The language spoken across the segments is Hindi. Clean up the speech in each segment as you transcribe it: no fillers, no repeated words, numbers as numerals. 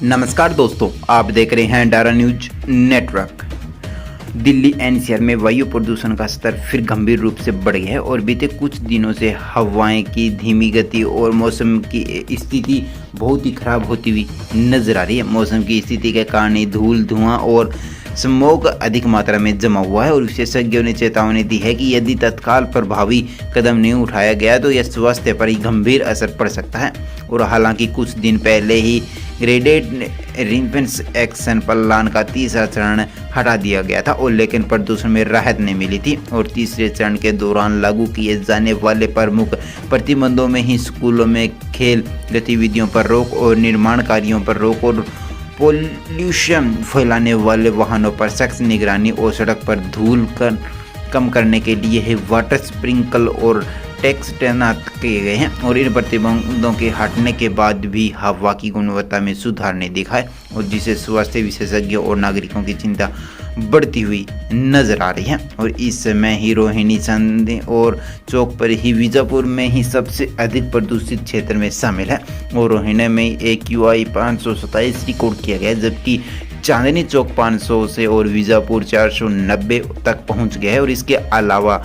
नमस्कार दोस्तों, आप देख रहे हैं डारा न्यूज नेटवर्क। दिल्ली एनसीआर में वायु प्रदूषण का स्तर फिर गंभीर रूप से बढ़ गया है और बीते कुछ दिनों से हवाएं की धीमी गति और मौसम की स्थिति बहुत ही खराब होती हुई नजर आ रही है। मौसम की स्थिति के कारण धूल, धुआं और स्मोग अधिक मात्रा में जमा हुआ है और विशेषज्ञों ने चेतावनी दी है कि यदि तत्काल प्रभावी कदम नहीं उठाया गया तो यह स्वास्थ्य पर ही गंभीर असर पड़ सकता है। और हालांकि कुछ दिन पहले ही ग्रेडेड रिवेंस एक्शन प्लान का तीसरा चरण हटा दिया गया था और लेकिन प्रदूषण में राहत नहीं मिली थी। और तीसरे चरण के दौरान लागू किए जाने वाले प्रमुख प्रतिबंधों में ही स्कूलों में खेल गतिविधियों पर रोक और निर्माण कार्यों पर रोक और पोल्यूशन फैलाने वाले वाहनों पर सख्त निगरानी और सड़क पर धूल कम करने के लिए है वाटर स्प्रिंकल और टैक्स तैनात किए गए हैं। और इन प्रतिबंधों के हटने के बाद भी हवा की गुणवत्ता में सुधार नहीं दिखा है और जिससे स्वास्थ्य विशेषज्ञों और नागरिकों की चिंता बढ़ती हुई नजर आ रही है। और इस समय ही रोहिणी, चांदी और चौक पर ही बीजापुर में ही सबसे अधिक प्रदूषित क्षेत्र में शामिल है और रोहिणी में AQI 527 रिकॉर्ड किया गया, जबकि चांदनी चौक 500 से और बीजापुर 490 तक पहुंच गया है। और इसके अलावा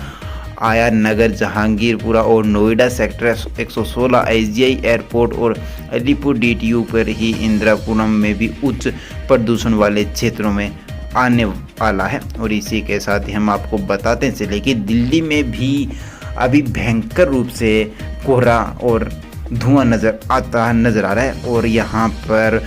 आया नगर, जहांगीरपुरा और नोएडा सेक्टर 116, SGI एयरपोर्ट और अलीपुर DTU पर ही इंदिरापुरम में भी उच्च प्रदूषण वाले क्षेत्रों में आने वाला है। और इसी के साथ ही हम आपको बताते चले कि दिल्ली में भी अभी भयंकर रूप से कोहरा और धुआं नज़र आ रहा है और यहाँ पर